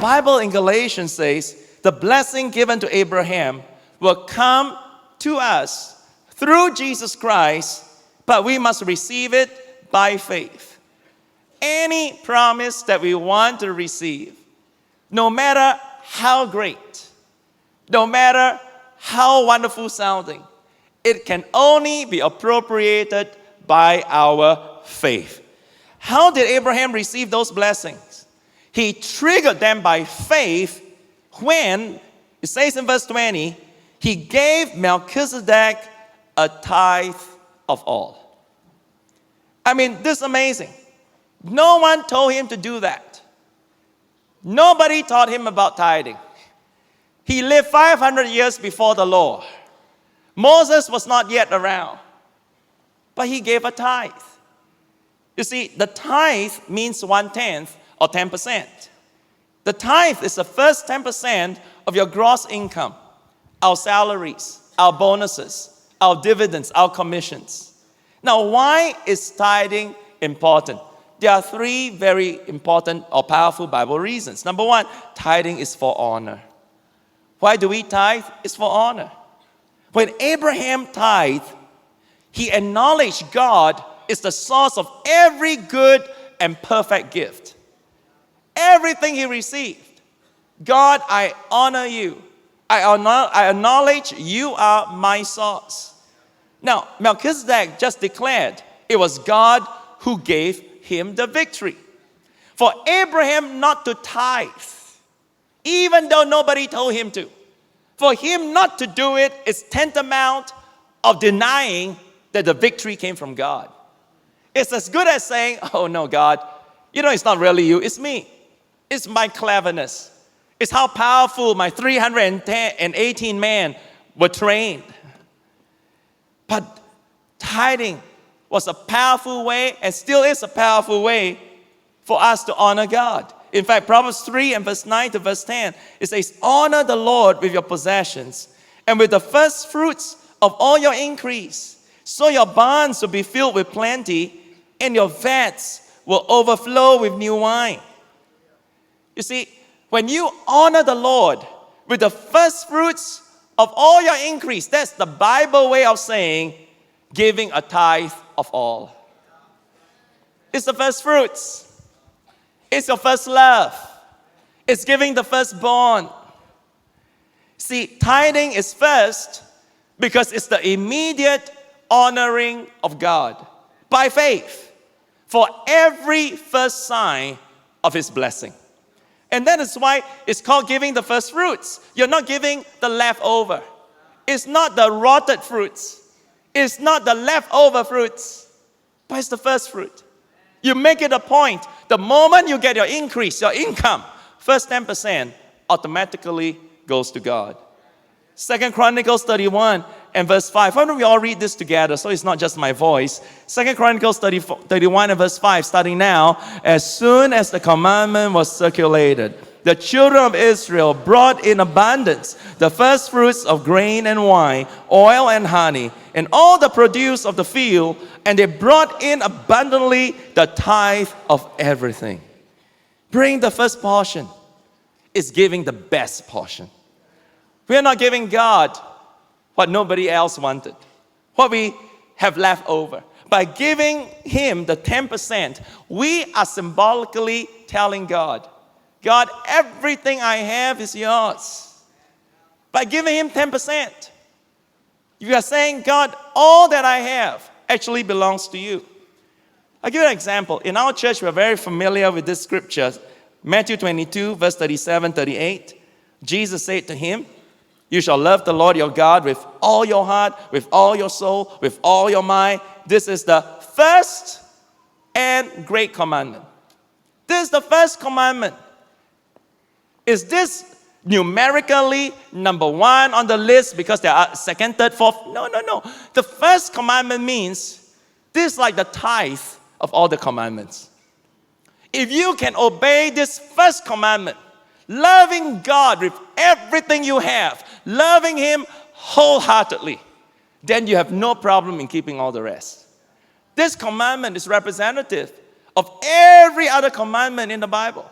Bible in Galatians says, the blessing given to Abraham will come to us through Jesus Christ, but we must receive it by faith. Any promise that we want to receive, no matter how great, no matter how wonderful sounding, it can only be appropriated by our faith. How did Abraham receive those blessings? He triggered them by faith when, it says in verse 20, he gave Melchizedek a tithe of all. I mean, this is amazing. No one told him to do that. Nobody taught him about tithing. He lived 500 years before the law. Moses was not yet around, but he gave a tithe. You see, the tithe means 1/10 or 10%. The tithe is the first 10% of your gross income, our salaries, our bonuses, our dividends, our commissions. Now, why is tithing important? There are three very important or powerful Bible reasons. Number one, tithing is for honor. Why do we tithe? It's for honor. When Abraham tithed, he acknowledged God is the source of every good and perfect gift. Everything he received. God, I honor you. I acknowledge you are my source. Now, Melchizedek just declared it was God who gave him the victory. For Abraham not to tithe, even though nobody told him to, for him not to do it is tantamount of denying that the victory came from God. It's as good as saying, oh no, God, it's not really you, it's me. It's my cleverness. It's how powerful my 318 men were trained. But tithing was a powerful way and still is a powerful way for us to honor God. In fact, Proverbs 3 and verse 9 to verse 10, it says, honor the Lord with your possessions and with the first fruits of all your increase. So your barns will be filled with plenty and your vats will overflow with new wine. You see, when you honor the Lord with the first fruits of all your increase, that's the Bible way of saying giving a tithe of all. It's the first fruits. It's your first love. It's giving the firstborn. See, tithing is first because it's the immediate honoring of God by faith for every first sign of His blessing. And that is why it's called giving the first fruits. You're not giving the leftover. It's not the rotted fruits. It's not the leftover fruits, but it's the first fruit. You make it a point. The moment you get your increase, your income, first 10% automatically goes to God. 2 Chronicles 31 and verse 5. Why don't we all read this together so it's not just my voice? 2 Chronicles 31 and verse 5, starting now. As soon as the commandment was circulated, the children of Israel brought in abundance the first fruits of grain and wine, oil and honey, and all the produce of the field, and they brought in abundantly the tithe of everything. Bring the first portion is giving the best portion. We are not giving God what nobody else wanted, what we have left over. By giving Him the 10%, we are symbolically telling God, God, everything I have is yours. By giving Him 10%, you are saying, God, all that I have actually belongs to you. I'll give you an example. In our church, we're very familiar with this scripture. Matthew 22, verse 37, 38. Jesus said to him, you shall love the Lord your God with all your heart, with all your soul, with all your mind. This is the first and great commandment. This is the first commandment. Is this numerically number one on the list because there are second, third, fourth? No. The first commandment means this is like the tithe of all the commandments. If you can obey this first commandment, loving God with everything you have, loving Him wholeheartedly, then you have no problem in keeping all the rest. This commandment is representative of every other commandment in the Bible.